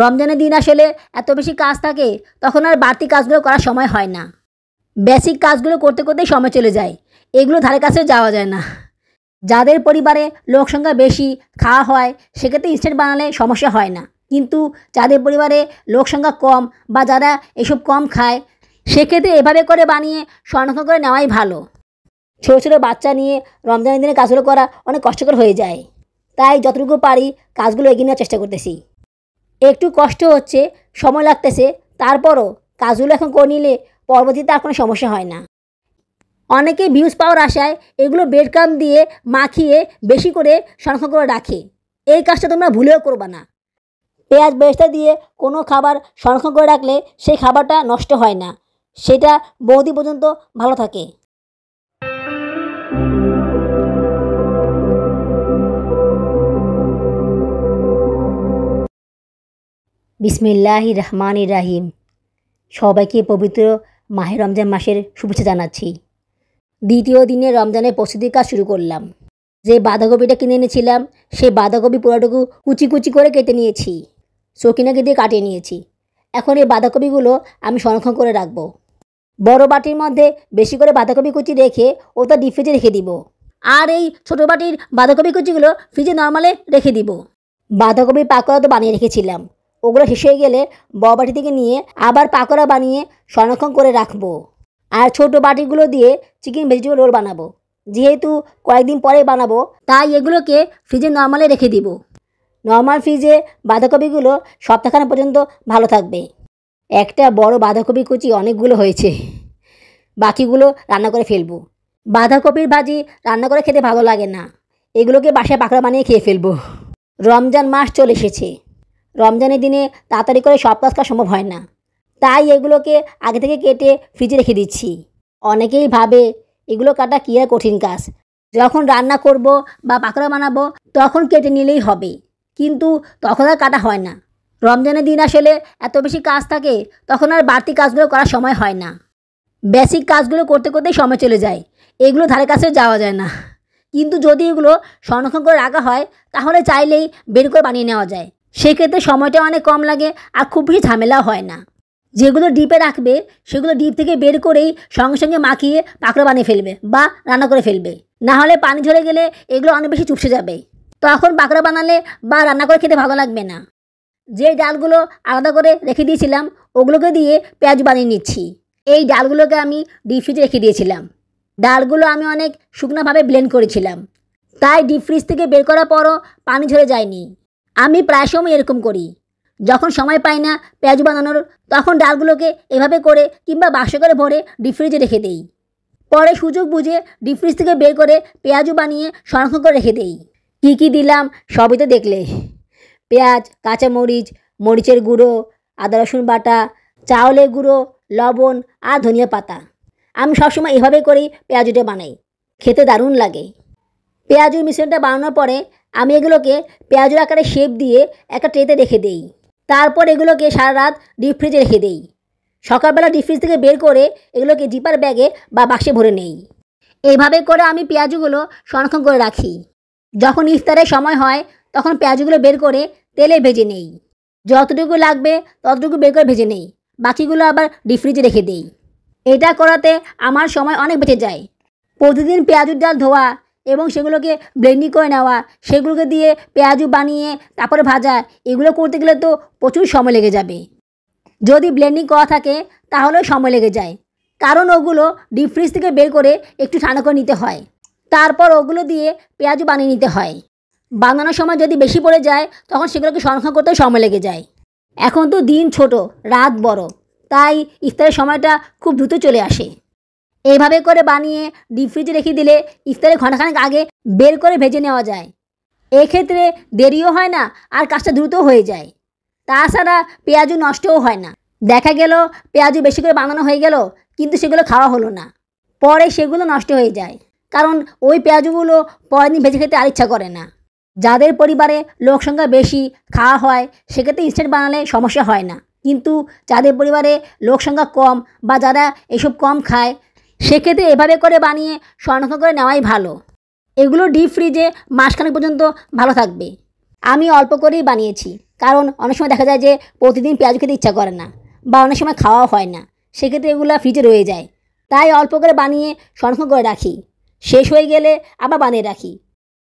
রমজানের দিন আসলে এত বেশি কাজ থাকে, তখন আর বাড়তি কাজগুলো করার সময় হয় না। বেসিক কাজগুলো করতে করতেই সময় চলে যায়, এগুলো ধারে কাছে যাওয়া যায় না। যাদের পরিবারে লোক সংখ্যা বেশি, খাওয়া হয়, সেক্ষেত্রে ইনস্ট্যান্ট বানালে সমস্যা হয় না। কিন্তু যাদের পরিবারে লোক সংখ্যা কম বা যারা এসব কম খায়, সেক্ষেত্রে এভাবে করে বানিয়ে সংরক্ষণ করে নেওয়াই ভালো। ছোটো ছোটো বাচ্চা নিয়ে রমজানের দিনে কাজগুলো করা অনেক কষ্টকর হয়ে যায়, তাই যতটুকু পারি কাজগুলো এগিয়ে নেওয়ার চেষ্টা করতেছি। একটু কষ্ট হচ্ছে, সময় লাগতেছে, তারপরও কাজগুলো এখন করে নিলে পরবর্তীতে আর কোনো সমস্যা হয় না। অনেকে ভিউজ পাওয়ার আশায় এগুলো ব্রেড ক্রাম্ব দিয়ে মাখিয়ে বেশি করে সংরক্ষণ করে রাখে। এই কাজটা তোমরা ভুলেও করবা না। পেঁয়াজ বেরেস্তা দিয়ে কোনো খাবার সংরক্ষণ করে রাখলে সেই খাবারটা নষ্ট হয় না, সেটা বহুদিন পর্যন্ত ভালো থাকে। বিসমিল্লাহির রহমানির রহিম। সবাইকে পবিত্র মাহে রমজান মাসের শুভেচ্ছা জানাচ্ছি। দ্বিতীয় দিনে রমজানের প্রস্তুতির কাজ শুরু করলাম। যে বাঁধাকপিটা কিনে এনেছিলাম, সেই বাঁধাকপি পুরোটুকু কুচি কুচি করে কেটে নিয়েছি, চকিনাকে দিয়ে কাটিয়ে নিয়েছি। এখন এই বাঁধাকপিগুলো আমি সংরক্ষণ করে রাখবো। বড় বাটির মধ্যে বেশি করে বাঁধাকপি কুচি রেখে ওটা ডিপ ফ্রিজে রেখে দিব, আর এই ছোটো বাটির বাঁধাকপি কুচিগুলো ফ্রিজে নর্মালে রেখে দিব। বাঁধাকপির পাকোড়া তো বানিয়ে রেখেছিলাম, ওগুলো শেষ হয়ে গেলে বড় বাটি থেকে নিয়ে আবার পাকোড়া বানিয়ে সংরক্ষণ করে রাখবো। আর ছোটো বাটিগুলো দিয়ে চিকেন ভেজিটেবল রোল বানাবো। যেহেতু কয়েকদিন পরে বানাবো, তাই এগুলোকে ফ্রিজে নর্মালে রেখে দিব। নর্মাল ফ্রিজে বাঁধাকপিগুলো সপ্তাহখানেক পর্যন্ত ভালো থাকবে। একটা বড় বাঁধাকপি কুচি অনেকগুলো হয়েছে, বাকিগুলো রান্না করে ফেলবো। বাঁধাকপির ভাজি রান্না করে খেতে ভালো লাগে না, এগুলোকে বাসায় পাকোড়া বানিয়ে খেয়ে ফেলবো। রমজান মাস চলে এসেছে, রমজানের দিনে তাড়াতাড়ি করে সব কাজ করা সম্ভব হয় না, তাই এগুলোকে আগে থেকে কেটে ফ্রিজে রেখে দিচ্ছি। অনেকেই ভাবে এগুলো কাটা কী আর কঠিন কাজ, যখন রান্না করব বা পাকোড়া বানাবো তখন কেটে নিলেই হবে, কিন্তু তখন আর কাটা হয় না। রমজানের দিন আসলে এত বেশি কাজ থাকে, তখন আর বাড়তি কাজগুলো করার সময় হয় না। বেসিক কাজগুলো করতে করতেই সময় চলে যায়, এগুলো ধারে কাছে যাওয়া যায় না। কিন্তু যদি এগুলো সংরক্ষণ করে রাখা হয়, তাহলে চাইলেই বের করে বানিয়ে নেওয়া যায়। সেক্ষেত্রে সময়টা অনেক কম লাগে আর খুব বেশি ঝামেলাও হয় না। যেগুলো ডিপে রাখবে সেগুলো ডিপ থেকে বের করেই সঙ্গে সঙ্গে মাখিয়ে পাকোড়া বানিয়ে ফেলবে বা রান্না করে ফেলবে। না হলে পানি ঝরে গেলে এগুলো অনেক বেশি চুপসে যাবে, তখন পাকোড়া বানালে বা রান্না করে খেতে ভালো লাগবে না। যে ডালগুলো আলাদা করে রেখে দিয়েছিলাম, ওগুলোকে দিয়ে পেঁয়াজ বানিয়ে নিচ্ছি। এই ডালগুলোকে আমি ডিপ ফ্রিজে রেখে দিয়েছিলাম। ডালগুলো আমি অনেক শুকনোভাবে ব্লেন্ড করেছিলাম, তাই ডিপ ফ্রিজ থেকে বের করার পরও পানি ঝরে যায়নি। আমি প্রায় সময় এরকম করি, যখন সময় পাই না পেঁয়াজ বানানোর, তখন ডালগুলোকে এভাবে করে কিংবা বাক্স করে ভরে ডিপ ফ্রিজে রেখে দেই। পরে সুযোগ বুঝে ডিপ ফ্রিজ থেকে বের করে পেঁয়াজও বানিয়ে সংরক্ষণ করে রেখে দেই। কী কী দিলাম সবই তো দেখলে। পেঁয়াজ, কাঁচামরিচ, মরিচের গুঁড়ো, আদা রসুন বাটা, চাউলের গুঁড়ো, লবণ আর ধনিয়া পাতা। আমি সবসময় এভাবে করেই পেঁয়াজুটা বানাই, খেতে দারুণ লাগে। পেঁয়াজুর মিশ্রণটা বানানোর পরে আমি এগুলোকে পেঁয়াজুর আকারে শেপ দিয়ে একটা ট্রেতে রেখে দেই। তারপর এগুলোকে সারা রাত ডিপ ফ্রিজে রেখে দেই। সকালবেলা ডিপ ফ্রিজ থেকে বের করে এগুলোকে জিপার ব্যাগে বা বাক্সে ভরে নেই। এইভাবে করে আমি পেঁয়াজগুলো সংরক্ষণ করে রাখি। যখন ইফতারের সময় হয় তখন পেঁয়াজগুলো বের করে তেলে ভেজে নেই। যতটুকু লাগবে ততটুকু বের করে ভেজে নেই, বাকিগুলো আবার ডিপ ফ্রিজে রেখে দেই। এটা করাতে আমার সময় অনেক বেঁচে যায়। প্রতিদিন পেঁয়াজুর ডাল ধোয়া এবং সেগুলোকে ব্লেন্ডিং করে নেওয়া, সেগুলোকে দিয়ে পেঁয়াজু বানিয়ে তারপরে ভাজা, এগুলো করতে গেলে তো প্রচুর সময় লেগে যাবে। যদি ব্লেন্ডিং করা থাকে তাহলেও সময় লেগে যায়, কারণ ওগুলো ডিপ ফ্রিজ থেকে বের করে একটু ঠান্ডা করে নিতে হয়, তারপর ওগুলো দিয়ে পেঁয়াজু বানিয়ে নিতে হয়। বানানোর সময় যদি বেশি পড়ে যায় তখন সেগুলোকে সংরক্ষণ করতেও সময় লেগে যায়। এখন তো দিন ছোট, রাত বড়, তাই ইফতারের সময়টা খুব দ্রুত চলে আসে। এইভাবে করে বানিয়ে ডিপ ফ্রিজে রেখে দিলে ইফতারের ঘণ্টাখানেক আগে বের করে ভেজে নেওয়া যায়। এক্ষেত্রে দেরিও হয় না আর কাজটা দ্রুত হয়ে যায়। তাছাড়া পেঁয়াজু নষ্টও হয় না। দেখা গেল পেঁয়াজু বেশি করে বানানো হয়ে গেল, কিন্তু সেগুলো খাওয়া হলো না, পরে সেগুলো নষ্ট হয়ে যায়, কারণ ওই পেঁয়াজুগুলো পরের দিন ভেজে খেতে আর ইচ্ছা করে না। যাদের পরিবারে লোক সংখ্যা বেশি, খাওয়া হয়, সেক্ষেত্রে ইনস্ট্যান্ট বানালে সমস্যা হয় না। কিন্তু যাদের পরিবারে লোক সংখ্যা কম বা যারা এসব কম খায়, সেক্ষেত্রে এভাবে করে বানিয়ে সংরক্ষণ করে নেওয়াই ভালো। এগুলো ডিপ ফ্রিজে মাসখানেক পর্যন্ত ভালো থাকবে। আমি অল্প করেই বানিয়েছি, কারণ অনেক সময় দেখা যায় যে প্রতিদিন পেঁয়াজ খেতে ইচ্ছা করে না, বা অনেক সময় খাওয়াও হয় না, সেক্ষেত্রে এগুলো ফ্রিজে রয়ে যায়। তাই অল্প করে বানিয়ে সংরক্ষণ করে রাখি, শেষ হয়ে গেলে আবার বানিয়ে রাখি।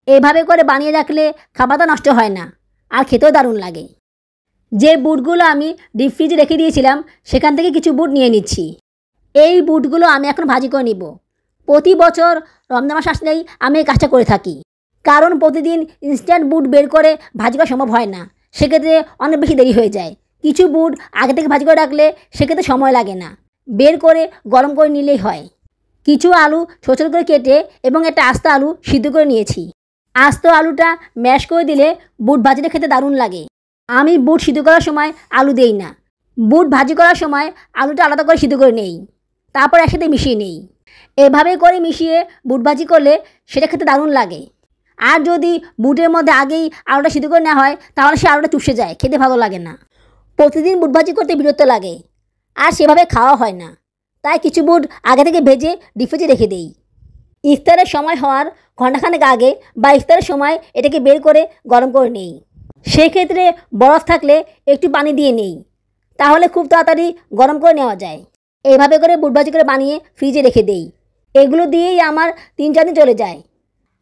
এভাবে করে বানিয়ে রাখলে খাবারটা নষ্ট হয় না, আর খেতেও দারুণ লাগে। যে বুটগুলো আমি ডিপ ফ্রিজে রেখে দিয়েছিলাম সেখান থেকে কিছু বুট নিয়ে নিচ্ছি। এই বুটগুলো আমি এখন ভাজি করে নিব। প্রতি বছর রমজান মাস আসলেই আমি এই কাজটা করে থাকি, কারণ প্রতিদিন ইনস্ট্যান্ট বুট বের করে ভাজি করা সম্ভব হয় না, সেক্ষেত্রে অনেক বেশি দেরি হয়ে যায়। কিছু বুট আগে থেকে ভাজি করে রাখলে সেক্ষেত্রে সময় লাগে না, বের করে গরম করে নিলেই হয়। কিছু আলু ছোটো ছোটো করে কেটে এবং একটা আস্ত আলু সিদ্ধ করে নিয়েছি। আস্ত আলুটা ম্যাশ করে দিলে বুট ভাজিটা খেতে দারুণ লাগে। আমি বুট সিদ্ধ করার সময় আলু দেই না, বুট ভাজি করার সময় আলুটা আলাদা করে সিদ্ধ করে নেই, তারপর একসাথে মিশিয়ে নেই। এভাবে করে মিশিয়ে বুট ভাজি করলে সেটা খেতে দারুণ লাগে। আর যদি বুটের মধ্যে আগেই আলুটা সিদ্ধ করে নেওয়া হয় তাহলে সে আলুটা চুষে যায়, খেতে ভালো লাগে না। প্রতিদিন বুট ভাজি করতে বিরক্ত লাগে, আর সেভাবে খাওয়া হয় না, তাই কিছু বুট আগে থেকে ভেজে ডিপ ফ্রিজে রেখে দেই। ইফতারের সময় হওয়ার ঘণ্টাখানেক আগে বা ইফতারের সময় এটাকে বের করে গরম করে নেই। সেক্ষেত্রে বরফ থাকলে একটু পানি দিয়ে নেই, তাহলে খুব তাড়াতাড়ি গরম করে নেওয়া যায়। এইভাবে করে বুট ভাজি করে বানিয়ে ফ্রিজে রেখে দেই। এগুলো দিয়েই আমার 3-4 দিন চলে যায়।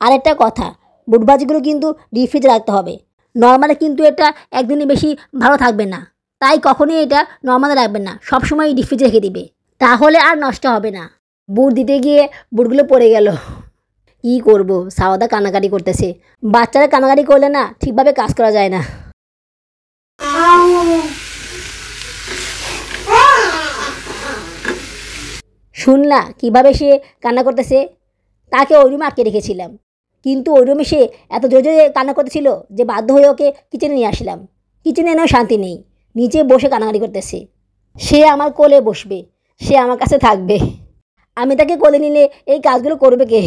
আরেকটা কথা, বুট ভাজিগুলো কিন্তু ডিপ ফ্রিজে রাখতে হবে। নর্মালে কিন্তু এটা একদিনে বেশি ভালো থাকবে না, তাই কখনোই এটা নর্মালে রাখবেন না, সবসময় ডিপ ফ্রিজে রেখে দিবে, তাহলে আর নষ্ট হবে না। বুট দিতে গিয়ে বুটগুলো পড়ে গেল। কী করব, সাওদা কান্নাকাটি করতেছে। বাচ্চারা কান্নাকাটি করলে না ঠিকভাবে কাজ করা যায় না। শুনলা কীভাবে সে কান্না করতেছে? তাকে ওই রুমে আটকে রেখেছিলাম, কিন্তু ওই রুমে সে এত জোরে জোরে কান্না করতেছিল যে বাধ্য হয়ে ওকে কিচেনে নিয়ে আসলাম। কিচেনে এনেও শান্তি নেই, নিচে বসে কান্নাকাটি করতেছে। সে আমার কোলে বসবে, সে আমার কাছে থাকবে, আমি তাকে কোলে নিলে এই কাজগুলো করবে কে?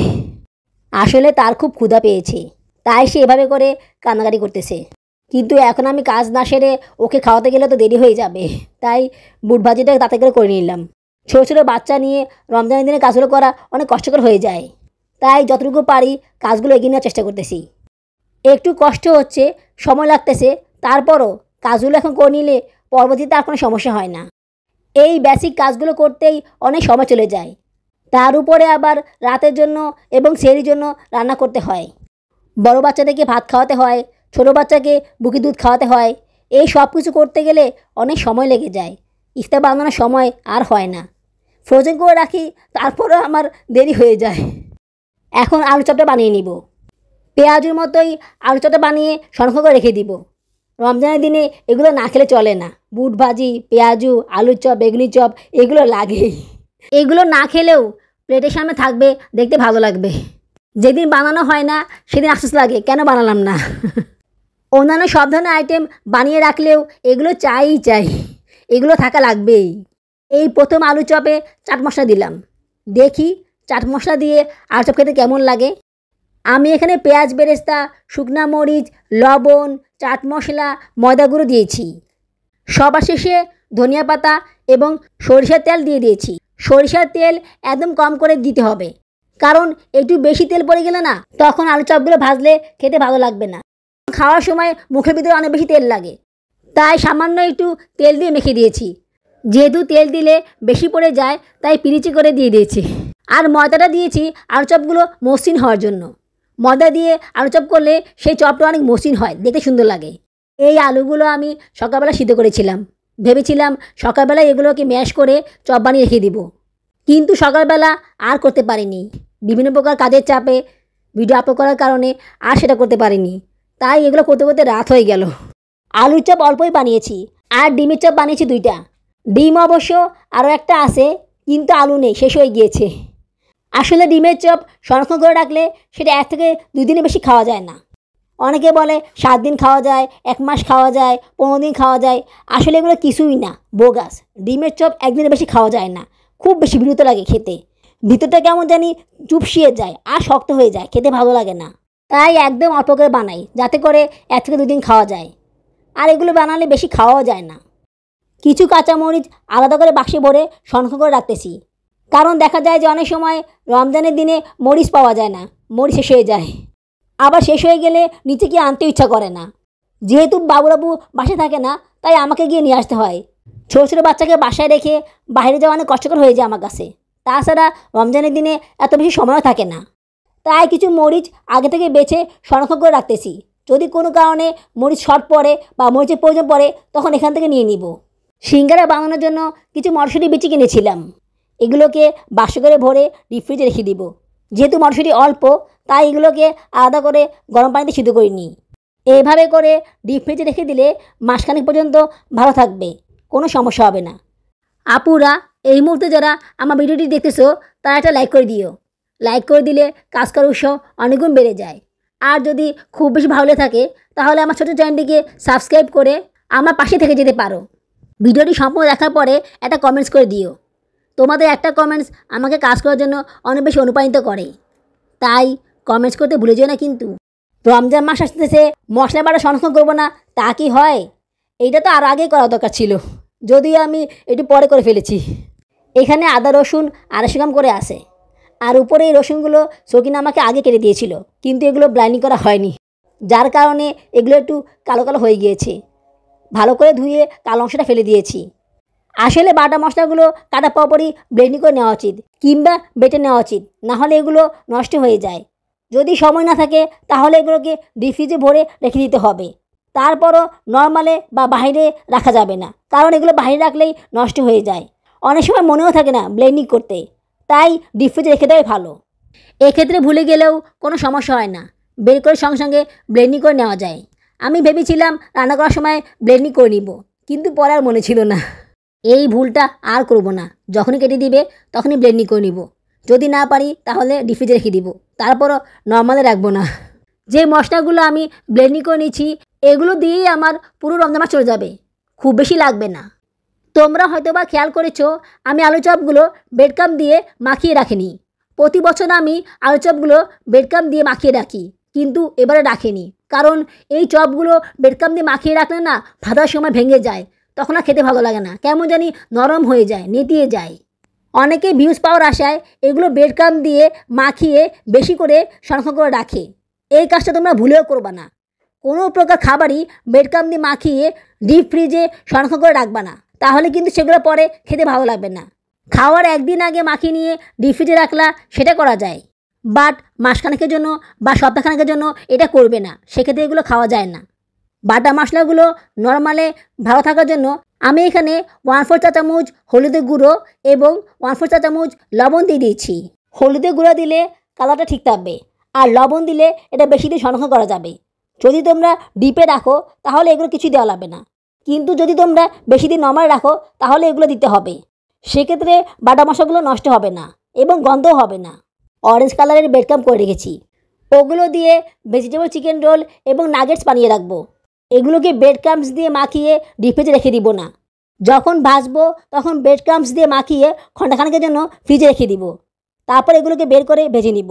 আসলে তার খুব ক্ষুধা পেয়েছে, তাই সে এভাবে করে কান্নাকাটি করতেছে। কিন্তু এখন আমি কাজ না সেরে ওকে খাওয়াতে গেলে তো দেরি হয়ে যাবে, তাই বুট ভাজিটা তাতে করে নিলাম। ছোটো ছোটো বাচ্চা নিয়ে রমজানের দিনে কাজগুলো করা অনেক কষ্টকর হয়ে যায়, তাই যতটুকু পারি কাজগুলো এগিয়ে নেওয়ার চেষ্টা করতেছি। একটু কষ্ট হচ্ছে, সময় লাগতেছে, তারপরও কাজগুলো এখন করে নিলে পরবর্তীতে আর কোনো সমস্যা হয় না। এই বেসিক কাজগুলো করতেই অনেক সময় চলে যায়, তার উপরে আবার রাতের জন্য এবং সেহরির জন্য রান্না করতে হয়। বড় বাচ্চাদেরকে ভাত খাওয়াতে হয়, ছোটো বাচ্চাকে বুকি দুধ খাওয়াতে হয়। এই সব কিছু করতে গেলে অনেক সময় লেগে যায়, ইফতার বানানোর সময় আর হয় না। ফ্রোজেন করে রাখি, তারপরেও আমার দেরি হয়ে যায়। এখন আলু চপটা বানিয়ে নিব। পেঁয়াজুর মতোই আলু চপটা বানিয়ে সংরক্ষণ করে রেখে দিব। রমজানের দিনে এগুলো না খেলে চলে না। বুট ভাজি, পেঁয়াজু, আলুর চপ, বেগুনি চপ এগুলো লাগেই। এগুলো না খেলেও প্লেটের সামনে থাকবে, দেখতে ভালো লাগবে। যেদিন বানানো হয় না সেদিন আফসোস লাগে কেন বানালাম না। অন্যান্য সব ধরনের আইটেম বানিয়ে রাখলেও এগুলো চাই, এগুলো থাকা লাগবেই। এই প্রথম আলু চপে চাট মশলা দিলাম, দেখি চাট মশলা দিয়ে আলু চপ খেতে কেমন লাগে। আমি এখানে পেঁয়াজ বেরেস্তা, শুকনা মরিচ, লবণ, চাট মশলা, ময়দা গুঁড়ো দিয়েছি। সবার শেষে ধনিয়া পাতা এবং সরিষার তেল দিয়ে দিয়েছি। সরিষার তেল একদম কম করে দিতে হবে, কারণ একটু বেশি তেল পড়ে গেলে না তখন আলু চপগুলো ভাজলে খেতে ভালো লাগবে না। খাওয়ার সময় মুখের ভিতরে অনেক বেশি তেল লাগে, তাই সামান্য একটু তেল দিয়ে মেখে দিয়েছি। যেহেতু তেল দিলে বেশি পড়ে যায় তাই পিরিচি করে দিয়ে দিয়েছি। আর ময়দাটা দিয়েছি আলু চপগুলো মসৃণ হওয়ার জন্য। ময়দা দিয়ে আলু চপ করলে সেই চপটা অনেক মসৃণ হয়, দেখতে সুন্দর লাগে। এই আলুগুলো আমি সকালবেলা সিদ্ধ করেছিলাম, ভেবেছিলাম সকালবেলায় এগুলোকে ম্যাশ করে চপ বানিয়ে রেখে দিব, কিন্তু সকালবেলা আর করতে পারিনি। বিভিন্ন প্রকার কাজের চাপে ভিডিও আপলোড করার কারণে আর সেটা করতে পারিনি, তাই এগুলো করতে করতে রাত হয়ে গেল। আলুর চপ অল্পই বানিয়েছি, আর ডিমের চপ বানিয়েছি 2টা। ডিম অবশ্য আরও একটা আছে, কিন্তু আলু নেই, শেষ হয়ে গিয়েছে। আসলে ডিমের চপ সংরক্ষণ করে রাখলে সেটা 1 থেকে 2 দিনের বেশি খাওয়া যায় না। অনেকে বলে 7 দিন খাওয়া যায়, 1 মাস খাওয়া যায়, 15 দিন খাওয়া যায়। আসলে এগুলো কিছুই না, বোগাস। ডিমের চপ 1 দিনের বেশি খাওয়া যায় না, খুব বেশি বিরক্ত লাগে খেতে। ভিতরটা কেমন জানি চুপসিয়ে যায় আর শক্ত হয়ে যায়, খেতে ভালো লাগে না। তাই একদম অল্প করে বানাই, যাতে করে 1 থেকে 2 দিন খাওয়া যায়। আর এগুলো বানালে বেশি খাওয়াও যায় না। কিছু কাঁচামরিচ আলাদা করে বাক্সে ভরে সংরক্ষণ করে রাখতেছি, কারণ দেখা যায় যে অনেক সময় রমজানের দিনে মরিচ পাওয়া যায় না, মরিচ শেষ হয়ে যায়। আবার শেষ হয়ে গেলে নিচে গিয়ে আনতে ইচ্ছা করে না, যেহেতু বাবুরাবু বাসায় থাকে না, তাই আমাকে গিয়ে নিয়ে আসতে হয়। ছোটো ছোটো বাচ্চাকে বাসায় রেখে বাইরে যাওয়া অনেক কষ্টকর হয়ে যায় আমার কাছে। তাছাড়া রমজানের দিনে এত বেশি সময়ও থাকে না। তাই কিছু মরিচ আগে থেকে বেছে সংরক্ষণ করে রাখতেছি। যদি কোনো কারণে মরিচ শর্ট পড়ে বা মরিচের প্রয়োজন পড়ে, তখন এখান থেকে নিয়ে নিব। সিঙ্গারা বানানোর জন্য কিছু মটরশুঁটি বিচি কিনেছিলাম। এগুলোকে বাক্স করে ভরে ডিপ ফ্রিজে রেখে দিব। যেহেতু মটরশুঁটি অল্প, তাই এগুলোকে আলাদা করে গরম পানিতে সিদ্ধ করে নিই। এইভাবে করে ডিপ ফ্রিজে রেখে দিলে মাসখানেক পর্যন্ত ভালো থাকবে, কোনো সমস্যা হবে না। আপুরা, এই মুহূর্তে যারা আমার ভিডিওটি দেখতেছো, তারা একটা লাইক করে দিও। লাইক করে দিলে কাজ করার উৎসাহ অনেকগুণ বেড়ে যায়। আর যদি খুব বেশি ভালো থাকে, তাহলে আমার ছোটো চ্যানেলটিকে সাবস্ক্রাইব করে আমার পাশে থেকে যেতে পারো। ভিডিওটি সম্পূর্ণ দেখার পরে একটা কমেন্টস করে দিও। তোমাদের একটা কমেন্টস আমাকে কাজ করার জন্য অনেক বেশি অনুপ্রাণিত করে, তাই কমেন্টস করতে ভুলে যেও না কিন্তু। রমজান মাস আসতেছে, মশলা বাটা সংরক্ষণ করবো না তা কি হয়? এইটা তো আর আগেই করা দরকার ছিল, যদিও আমি একটু পরে করে ফেলেছি। এখানে আদা রসুন 250 গ্রাম করে আসে। আর উপরে এই রসুনগুলো সকিনা আমাকে আগে কেটে দিয়েছিল, কিন্তু এগুলো ব্লাইন্ডিং করা হয়নি, যার কারণে এগুলো একটু কালো কালো হয়ে গিয়েছে। ভালো করে ধুয়ে কালো অংশটা ফেলে দিয়েছি। আসলে বাটা মশলাগুলো কাটা পরপরই ব্লেন্ডিং করে নেওয়া উচিত, কিংবা বেটে নেওয়া উচিত, নাহলে এগুলো নষ্ট হয়ে যায়। যদি সময় না থাকে, তাহলে এগুলোকে ডিপ ফ্রিজে ভরে রেখে দিতে হবে। তারপরও নর্মালে বা বাইরে রাখা যাবে না, কারণ এগুলো বাইরে রাখলেই নষ্ট হয়ে যায়। অনেক সময় মনেও থাকে না ব্লেন্ডিং করতে, তাই ডিপ ফ্রিজে রেখে দেওয়াই ভালো। এক্ষেত্রে ভুলে গেলেও কোনো সমস্যা হয় না, বের করে সঙ্গে সঙ্গে ব্লেন্ডিং করে নেওয়া যায়। আমি ভেবেছিলাম রান্না করার সময় ব্লেন্ডিং করে নিব, কিন্তু পরে আর মনে ছিল না। এই ভুলটা আর করব না, যখনই কেটে দিবে তখনই ব্লেন্ডিং করে নিব। যদি না পারি তাহলে ডিপ ফ্রিজে রেখে দিব, তারপরও নর্মালে রাখবো না। যে মশলাগুলো আমি ব্লেন্ডিং করে নিচ্ছি, এগুলো দিয়েই আমার পুরো রমজান মাস চলে যাবে, খুব বেশি লাগবে না। তোমরা হয়তো বা খেয়াল করেছো, আমি আলু চপগুলো ব্রেডক্রাম্ব দিয়ে মাখিয়ে রাখিনি। প্রতি বছর আমি আলু চপগুলো ব্রেডক্রাম্ব দিয়ে মাখিয়ে রাখি, কিন্তু এবারে রাখিনি, কারণ এই চপগুলো ব্রেডক্রাম্ব দিয়ে মাখিয়ে রাখলে না ভাজার সময় ভেঙে যায়, তখন আর খেতে ভালো লাগে না, কেমন জানি নরম হয়ে যায়, নেতিয়ে যায়। অনেকে ভিউজ পাওয়ার আশায় এগুলো ব্রেডক্রাম্ব দিয়ে মাখিয়ে বেশি করে সংরক্ষণ করে রাখে। এই কাজটা তোমরা ভুলেও করবা না। কোনো প্রকার খাবারই ব্রেডক্রাম্ব দিয়ে মাখিয়ে ডিপ ফ্রিজে সংরক্ষণ করে রাখবা না, তাহলে কিন্তু সেগুলো পরে খেতে ভালো লাগবে না। খাওয়ার একদিন আগে মাখিয়ে নিয়ে ডিপ ফ্রিজে রাখলা, সেটা করা যায়, বাট মাসখানেকের জন্য বা সপ্তাহখানেকের জন্য এটা করবে না, সেক্ষেত্রে এগুলো খাওয়া যায় না। বাটা মশলাগুলো নর্মালে ভালো থাকার জন্য আমি এখানে 1/4 চা চামচ হলুদের গুঁড়ো এবং 1/4 চা চামচ লবণ দিয়ে দিয়েছি। হলুদের গুঁড়ো দিলে কালারটা ঠিক থাকবে, আর লবণ দিলে এটা বেশি দিন সংরক্ষণ করা যাবে। যদি তোমরা ডিপে রাখো তাহলে এগুলো কিছুই দেওয়া লাগবে না, কিন্তু যদি তোমরা বেশি দিন নর্মাল রাখো তাহলে এগুলো দিতে হবে। সেক্ষেত্রে বাটা মশলাগুলো নষ্ট হবে না এবং গন্ধও হবে না। অরেঞ্জ কালারের ব্রেডক্রাম্ব করে রেখেছি, ওগুলো দিয়ে ভেজিটেবল চিকেন রোল এবং নাগেটস বানিয়ে রাখবো। এগুলোকে ব্রেডক্রাম্বস দিয়ে মাখিয়ে ডিপ ফ্রিজে রেখে দিব না। যখন ভাজবো তখন ব্রেডক্রাম্বস দিয়ে মাখিয়ে ঘণ্টাখানেকের জন্য ফ্রিজে রেখে দিব, তারপর এগুলোকে বের করে ভেজে নিব।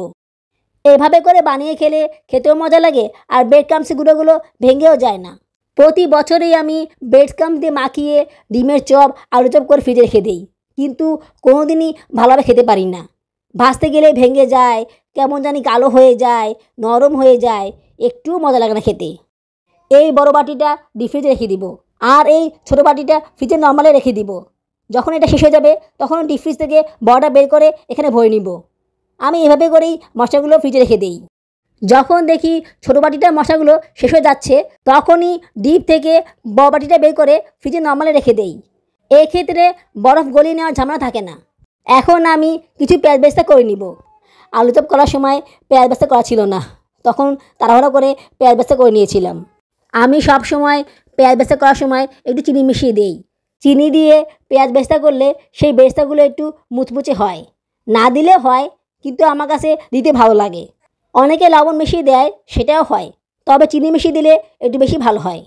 এভাবে করে বানিয়ে খেলে খেতেও মজা লাগে, আর ব্রেডক্রাম্বসের গুঁড়োগুলো ভেঙেও যায় না। প্রতি বছরেই আমি ব্রেডক্রাম্ব দিয়ে মাখিয়ে ডিমের চপ আলু চপ করে ফ্রিজে রেখে দিই, কিন্তু কোনো দিনই ভালোভাবে খেতে পারি না। ভাজতে গেলে ভেঙে যায়, কেমন জানি কালো হয়ে যায়, নরম হয়ে যায়, একটুও মজা লাগে না খেতে। এই বড় বাটিটা ডিপ ফ্রিজে রেখে দিব, আর এই ছোটো বাটিটা ফ্রিজে নর্মালে রেখে দিব। যখন এটা শেষ হয়ে যাবে তখন ডিপ ফ্রিজ থেকে বড়টা বের করে এখানে ভরে নিব। আমি এভাবে করেই মশলাগুলো ফ্রিজে রেখে দিই। যখন দেখি ছোটো বাটিটার মশলাগুলো শেষ হয়ে যাচ্ছে, তখনই ডিপ থেকে বড় বাটিটা বের করে ফ্রিজে নর্মালে রেখে দেই। এক্ষেত্রে বরফ গলিয়ে নেওয়ার ঝামেলা থাকে না। এখন আমি কিছু পেঁয়াজ বেরেস্তা করে নিব। আলু চপ করার সময় পেঁয়াজ বেরেস্তা করা ছিল না, তখন তাড়াহুড়ো করে পেঁয়াজ বেরেস্তা করে নিয়েছিলাম। আমি সব সময় পেঁয়াজ বেরেস্তা করার সময় একটু চিনি মিশিয়ে দিই। চিনি দিয়ে পেঁয়াজ বেরেস্তা করলে সেই বেরেস্তাগুলো একটু মুচমুচে হয়, না দিলে হয়, কিন্তু আমার কাছে দিতে ভালো লাগে। অনেকে লবণ মিশিয়ে দেয়, সেটাও হয়, তবে চিনি মিশিয়ে দিলে একটু বেশি ভালো হয়।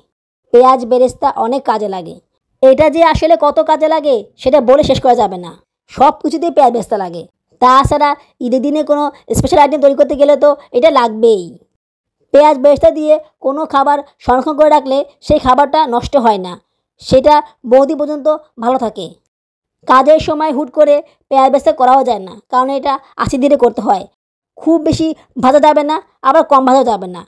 পেঁয়াজ বেরেস্তা অনেক কাজে লাগে। এটা যে আসলে কত কাজে লাগে সেটা বলে শেষ করা যাবে না। সব কিছুতেই পেঁয়াজ বেরেস্তা লাগে। তাছাড়া ঈদের দিনে কোনো স্পেশাল আইটেম তৈরি করতে গেলে তো এটা লাগবেই। পেঁয়াজ বেরেস্তা দিয়ে কোনো খাবার সংরক্ষণ করে রাখলে সেই খাবারটা নষ্ট হয় না, সেটা বহুদিন পর্যন্ত ভালো থাকে। কাজের সময় হুট করে পেঁয়াজ বেরেস্তা করাও যায় না, কারণ এটা আস্তে ধীরে করতে হয়। খুব বেশি ভাজা যাবে না, আবার কম ভাজা যাবে না।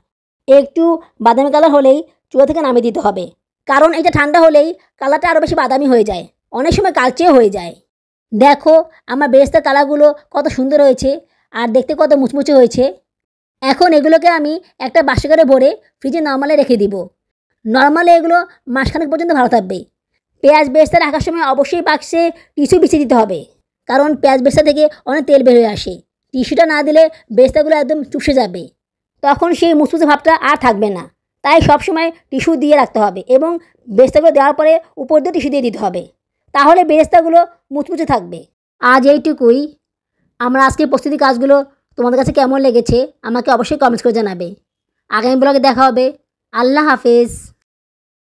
একটু বাদামি কালার হলেই চুলা থেকে নামিয়ে দিতে হবে, কারণ এটা ঠান্ডা হলেই কালারটা আরও বেশি বাদামি হয়ে যায়, অনেক সময় কালচেও হয়ে যায়। দেখো আমার বেরেস্তার কালারগুলো কত সুন্দর হয়েছে আর দেখতে কত মুচমুচে হয়েছে। এখন এগুলোকে আমি একটা বাক্সে করে ভরে ফ্রিজে নর্মালে রেখে দিব। নর্মালে এগুলো মাসখানেক পর্যন্ত ভালো থাকবে। পেঁয়াজ বেরেস্তা রাখার সময় অবশ্যই বাক্সে টিস্যু বিছিয়ে দিতে হবে, কারণ পেঁয়াজ বেরেস্তা থেকে অনেক তেল বের হয়ে আসে। টিস্যুটা না দিলে বেরেস্তাগুলো একদম চুপসে যাবে, তখন সেই মুচমুচে ভাবটা আর থাকবে না। তাই সবসময় টিস্যু দিয়ে রাখতে হবে এবং বেরেস্তাগুলো দেওয়ার পরে উপর দিয়ে টিস্যু দিয়ে দিতে হবে, তাহলে বেরেস্তাগুলো মুচমুচে থাকবে। আজ এইটুকুই। আমরা আজকে প্রস্তুতি কাজগুলো তোমাদের কাছে কেমন লেগেছে আমাকে অবশ্যই কমেন্টস করে জানাবে। আগামী ব্লগে দেখা হবে। আল্লাহ হাফেজ।